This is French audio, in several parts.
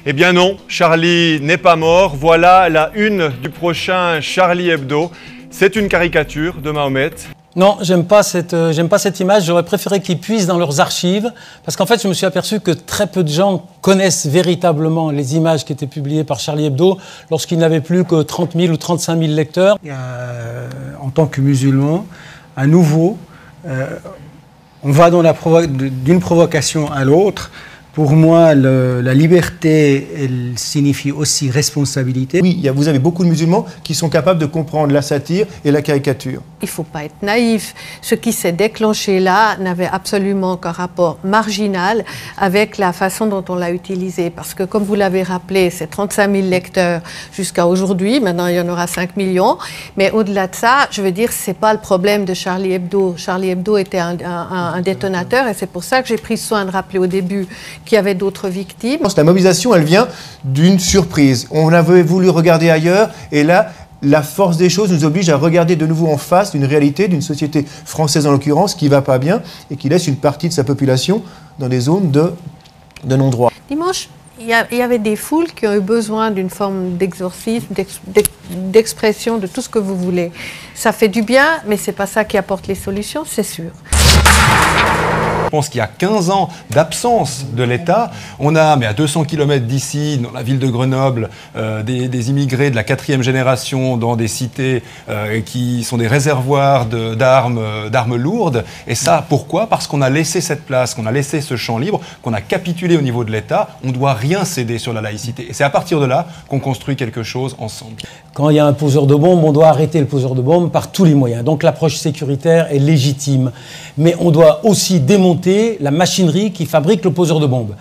Eh bien non, Charlie n'est pas mort. Voilà la une du prochain Charlie Hebdo. C'est une caricature de Mahomet. Non, j'aime pas cette image. J'aurais préféré qu'ils puissent dans leurs archives. Parce qu'en fait, je me suis aperçu que très peu de gens connaissent véritablement les images qui étaient publiées par Charlie Hebdo lorsqu'il n'avait plus que 30 000 ou 35 000 lecteurs. En tant que musulman, à nouveau, on va d'une provocation à l'autre. Pour moi, la liberté, elle signifie aussi responsabilité. Oui, vous avez beaucoup de musulmans qui sont capables de comprendre la satire et la caricature. Il ne faut pas être naïf. Ce qui s'est déclenché là n'avait absolument qu'un rapport marginal avec la façon dont on l'a utilisé. Parce que, comme vous l'avez rappelé, c'est 35 000 lecteurs jusqu'à aujourd'hui. Maintenant, il y en aura 5 millions. Mais au-delà de ça, je veux dire, ce n'est pas le problème de Charlie Hebdo. Charlie Hebdo était un détonateur et c'est pour ça que j'ai pris soin de rappeler au début qu'il y avait d'autres victimes. La mobilisation, elle vient d'une surprise. On avait voulu regarder ailleurs et là, la force des choses nous oblige à regarder de nouveau en face d'une réalité, d'une société française en l'occurrence, qui ne va pas bien et qui laisse une partie de sa population dans des zones de non-droit. Dimanche, il y avait des foules qui ont eu besoin d'une forme d'exorcisme, d'expression, de tout ce que vous voulez. Ça fait du bien, mais ce n'est pas ça qui apporte les solutions, c'est sûr. Je pense qu'il y a 15 ans d'absence de l'État. On a, mais à 200 km d'ici, dans la ville de Grenoble, des immigrés de la 4e génération dans des cités qui sont des réservoirs d'armes lourdes. Et ça, pourquoi? Parce qu'on a laissé cette place, qu'on a laissé ce champ libre, qu'on a capitulé au niveau de l'État. On ne doit rien céder sur la laïcité. Et c'est à partir de là qu'on construit quelque chose ensemble. Quand il y a un poseur de bombes, on doit arrêter le poseur de bombes par tous les moyens. Donc l'approche sécuritaire est légitime. Mais on doit aussi démonter la machinerie qui fabrique le poseur de bombes.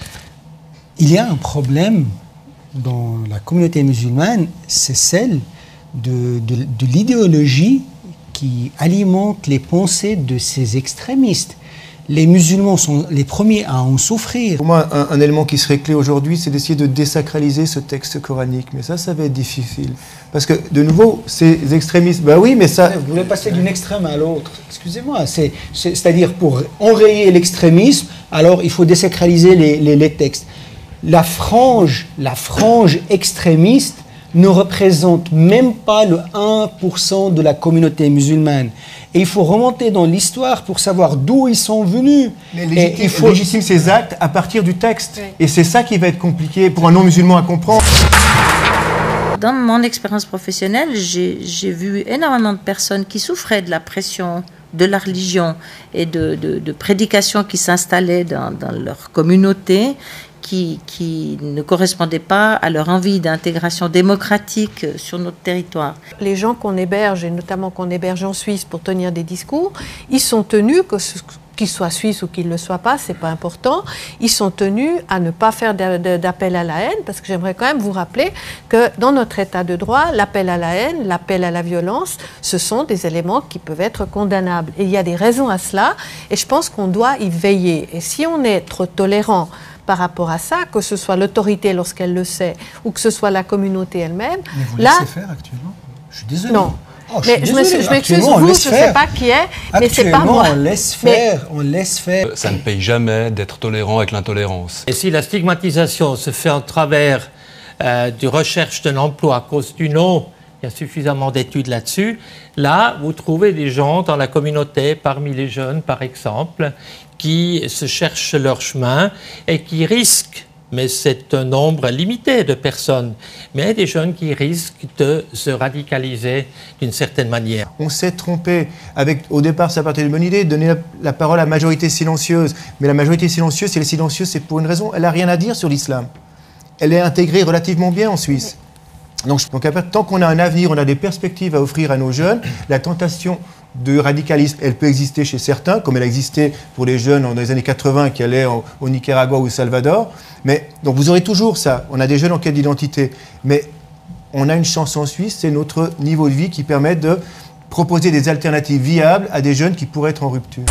Il y a un problème dans la communauté musulmane, c'est celle de l'idéologie qui alimente les pensées de ces extrémistes. Les musulmans sont les premiers à en souffrir. Pour moi, un élément qui serait clé aujourd'hui, c'est d'essayer de désacraliser ce texte coranique. Mais ça va être difficile. Parce que, de nouveau, ces extrémistes... Ben oui, mais ça... Vous voulez passer d'une extrême à l'autre. Excusez-moi. C'est-à-dire, pour enrayer l'extrémisme, alors il faut désacraliser les textes. La frange extrémiste ne représente même pas le 1% de la communauté musulmane. Et il faut remonter dans l'histoire pour savoir d'où ils sont venus. Mais légitime ces actes à partir du texte. Oui. Et c'est ça qui va être compliqué pour un non-musulman à comprendre. Dans mon expérience professionnelle, j'ai vu énormément de personnes qui souffraient de la pression de la religion et de prédications qui s'installaient dans leur communauté, qui ne correspondaient pas à leur envie d'intégration démocratique sur notre territoire. Les gens qu'on héberge, et notamment qu'on héberge en Suisse pour tenir des discours, ils sont tenus, qu'ils soient suisses ou qu'ils ne le soient pas, c'est pas important, ils sont tenus à ne pas faire d'appel à la haine, parce que j'aimerais quand même vous rappeler que dans notre état de droit, l'appel à la haine, l'appel à la violence, ce sont des éléments qui peuvent être condamnables. Et il y a des raisons à cela, et je pense qu'on doit y veiller. Et si on est trop tolérant par rapport à ça, que ce soit l'autorité lorsqu'elle le sait, ou que ce soit la communauté elle-même... Mais vous laissez faire actuellement? Je suis désolé. Non. Oh, mais je m'excuse, vous, je ne sais pas qui est, mais c'est pas moi. On laisse faire, on laisse faire. Ça ne paye jamais d'être tolérant avec l'intolérance. Et si la stigmatisation se fait en travers de recherche d'un emploi à cause du nom, il y a suffisamment d'études là-dessus. Là, vous trouvez des gens dans la communauté, parmi les jeunes par exemple, qui se cherchent leur chemin et qui risquent, mais c'est un nombre limité de personnes, mais des jeunes qui risquent de se radicaliser d'une certaine manière. On s'est trompé. Au départ, ça partait d'une bonne idée, donner la parole à la majorité silencieuse. Mais la majorité silencieuse, si elle est silencieuse, c'est pour une raison. Elle n'a rien à dire sur l'islam. Elle est intégrée relativement bien en Suisse. Donc tant qu'on a un avenir, on a des perspectives à offrir à nos jeunes, la tentation de radicalisme, elle peut exister chez certains, comme elle a existé pour les jeunes dans les années 80 qui allaient au Nicaragua ou au Salvador. Mais donc vous aurez toujours ça. On a des jeunes en quête d'identité. Mais on a une chance en Suisse, c'est notre niveau de vie qui permet de proposer des alternatives viables à des jeunes qui pourraient être en rupture.